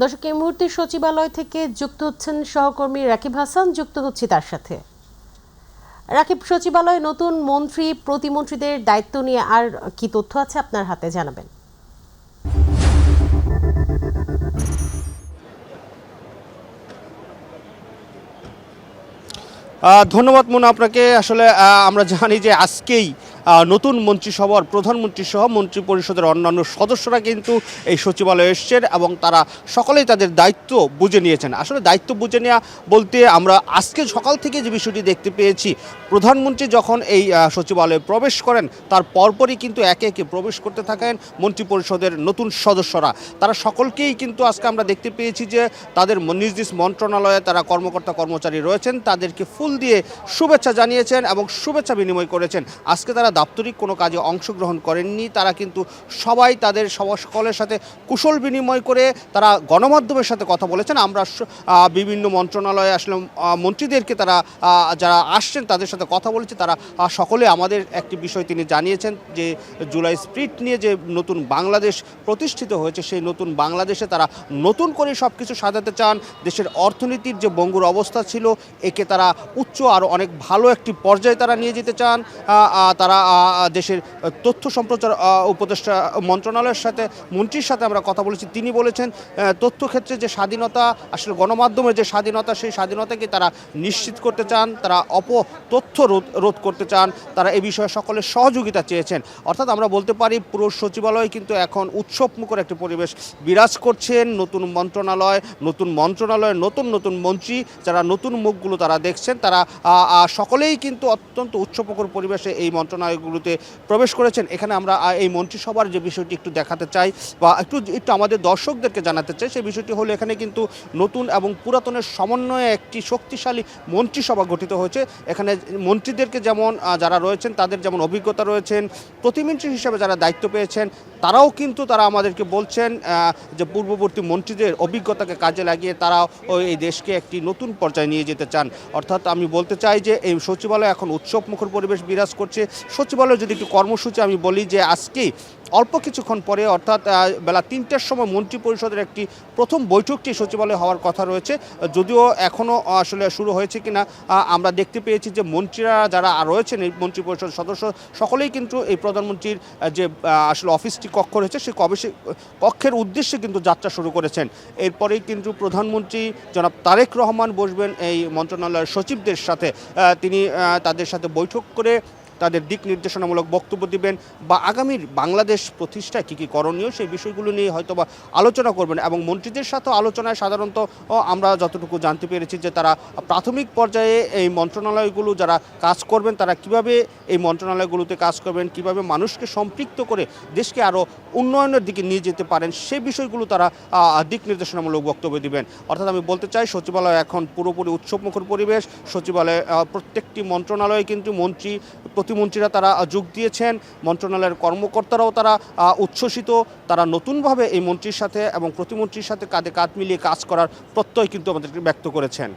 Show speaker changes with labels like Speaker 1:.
Speaker 1: দর্শক, এই মুহূর্তে সচিবালয় থেকে যুক্ত হচ্ছেন সহকর্মী রাকিব হাসান। যুক্ত হচ্ছি তার সাথে। রাকিব, সচিবালয়ে নতুন মন্ত্রী প্রতিমন্ত্রীদের দায়িত্ব নিয়ে আর কি তথ্য আছে আপনার হাতে, জানাবেন।
Speaker 2: ধন্যবাদ মুনা আপনাকে। আসলে আমরা জানি যে আজকেই নতুন মন্ত্রিসভার প্রধানমন্ত্রী সহ মন্ত্রী পরিষদের অন্যান্য সদস্যরা কিন্তু এই সচিবালয়ে এসছেন এবং তারা সকলেই তাদের দায়িত্ব বুঝে নিয়েছেন। আসলে দায়িত্ব বুঝে নেওয়া বলতে আমরা আজকে সকাল থেকে যে বিষয়টি দেখতে পেয়েছি, প্রধানমন্ত্রী যখন এই সচিবালয়ে প্রবেশ করেন তার পরপরই কিন্তু একে একে প্রবেশ করতে থাকেন মন্ত্রী পরিষদের নতুন সদস্যরা। তারা সকলকেই কিন্তু আজকে আমরা দেখতে পেয়েছি যে তাদের নিজ নিজ মন্ত্রণালয়ে তারা কর্মকর্তা কর্মচারী রয়েছেন, তাদেরকে ফুল দিয়ে শুভেচ্ছা জানিয়েছেন এবং শুভেচ্ছা বিনিময় করেছেন। আজকে তারা দাপ্তরিক কোনো কাজে অংশগ্রহণ করেননি, তারা কিন্তু সবাই তাদের সকলের সাথে কুশল বিনিময় করে তারা গণমাধ্যমের সাথে কথা বলেছেন। আমরা বিভিন্ন মন্ত্রণালয়ে আসলে মন্ত্রীদেরকে তারা যারা আসছেন তাদের সাথে কথা বলেছি, তারা সকলে আমাদের একটি বিষয় তিনি জানিয়েছেন যে জুলাই স্প্রিট নিয়ে যে নতুন বাংলাদেশ প্রতিষ্ঠিত হয়েছে, সেই নতুন বাংলাদেশে তারা নতুন করে সব কিছু সাজাতে চান। দেশের অর্থনীতির যে বঙ্গুর অবস্থা ছিল একে তারা উচ্চ আরও অনেক ভালো একটি পর্যায়ে তারা নিয়ে যেতে চান। তারা দেশের তথ্য সম্প্রচার উপদেষ্টা মন্ত্রণালয়ের সাথে মন্ত্রীর সাথে আমরা কথা বলেছি, তিনি বলেছেন তথ্যক্ষেত্রে যে স্বাধীনতা, আসলে গণমাধ্যমের যে স্বাধীনতা, সেই স্বাধীনতাকে তারা নিশ্চিত করতে চান, তারা তথ্য রোধ করতে চান, তারা এ বিষয়ে সকলের সহযোগিতা চেয়েছেন। অর্থাৎ আমরা বলতে পারি পুরো সচিবালয় কিন্তু এখন উৎসবমুখর একটি পরিবেশ বিরাজ করছেন। নতুন মন্ত্রণালয়ের নতুন নতুন মন্ত্রী, যারা নতুন মুখগুলো তারা দেখছেন, তারা সকলেই কিন্তু অত্যন্ত উৎসবমুখর পরিবেশে এই মন্ত্রণালয়গুলোতে প্রবেশ করেছেন। এখানে আমরা এই মন্ত্রিসভার যে বিষয়টি একটু দেখাতে চাই বা একটু আমাদের দর্শকদেরকে জানাতে চাই, সেই বিষয়টি হলো এখানে কিন্তু নতুন এবং পুরাতনের সমন্বয়ে একটি শক্তিশালী মন্ত্রিসভা গঠিত হয়েছে। এখানে মন্ত্রীদেরকে যেমন যারা রয়েছেন তাদের যেমন অভিজ্ঞতা রয়েছেন, প্রতিমন্ত্রী হিসেবে যারা দায়িত্ব পেয়েছেন তারাও কিন্তু তারা আমাদেরকে বলছেন যে পূর্ববর্তী মন্ত্রীদের অভিজ্ঞতাকে কাজে লাগিয়ে তারাও এই দেশকে একটি নতুন পর্যায়ে নিয়ে যেতে চান। অর্থাৎ আমি বলতে চাই যে এই সচিবালয় এখন উৎসবমুখর পরিবেশ বিরাজ করছে। সচিবালয়ের যদি একটু কর্মসূচি আমি বলি যে আজকেই অল্প কিছুক্ষণ পরে অর্থাৎ বেলা ৩টার সময় মন্ত্রী পরিষদের একটি প্রথম বৈঠকটি সচিবালয়ে হওয়ার কথা রয়েছে। যদিও এখনও আসলে শুরু হয়েছে কিনা আমরা দেখতে পেয়েছি যে মন্ত্রীরা যারা রয়েছেন এই মন্ত্রী পরিষদ সদস্য সকলেই কিন্তু এই প্রধানমন্ত্রীর যে আসলে অফিসটি কক্ষ রয়েছে সেই কক্ষের উদ্দেশ্যে কিন্তু যাত্রা শুরু করেছেন। এরপরেই কিন্তু প্রধানমন্ত্রী জনাব তারেক রহমান বসবেন এই মন্ত্রণালয়ের সচিবদের সাথে, তিনি তাদের সাথে বৈঠক করে তাদের দিক নির্দেশনামূলক বক্তব্য দিবেন বা আগামীর বাংলাদেশ প্রতিষ্ঠায় কী কী করণীয় সেই বিষয়গুলো নিয়ে হয়তোবা আলোচনা করবেন। এবং মন্ত্রীদের সাথে আলোচনায় সাধারণত আমরা যতটুকু জানতে পেরেছি যে তারা প্রাথমিক পর্যায়ে এই মন্ত্রণালয়গুলো যারা কাজ করবেন তারা কিভাবে এই মন্ত্রণালয়গুলোতে কাজ করবেন, কিভাবে মানুষকে সম্পৃক্ত করে দেশকে আরও উন্নয়নের দিকে নিয়ে যেতে পারেন, সেই বিষয়গুলো তারা দিক নির্দেশনামূলক বক্তব্য দিবেন। অর্থাৎ আমি বলতে চাই সচিবালয় এখন পুরোপুরি উৎসবমুখর পরিবেশ। সচিবালয়ে প্রত্যেকটি মন্ত্রণালয়ে কিন্তু প্রতিমন্ত্রীরা তারা যোগ দিয়েছেন, মন্ত্রণালয়ের কর্মকর্তারাও তারা উচ্ছ্বসিত। তারা নতুনভাবে এই মন্ত্রীর সাথে এবং প্রতিমন্ত্রীর সাথে কাঁধে কাঁধ মিলিয়ে কাজ করার প্রত্যয় কিন্তু আমাদেরকে ব্যক্ত করেছেন।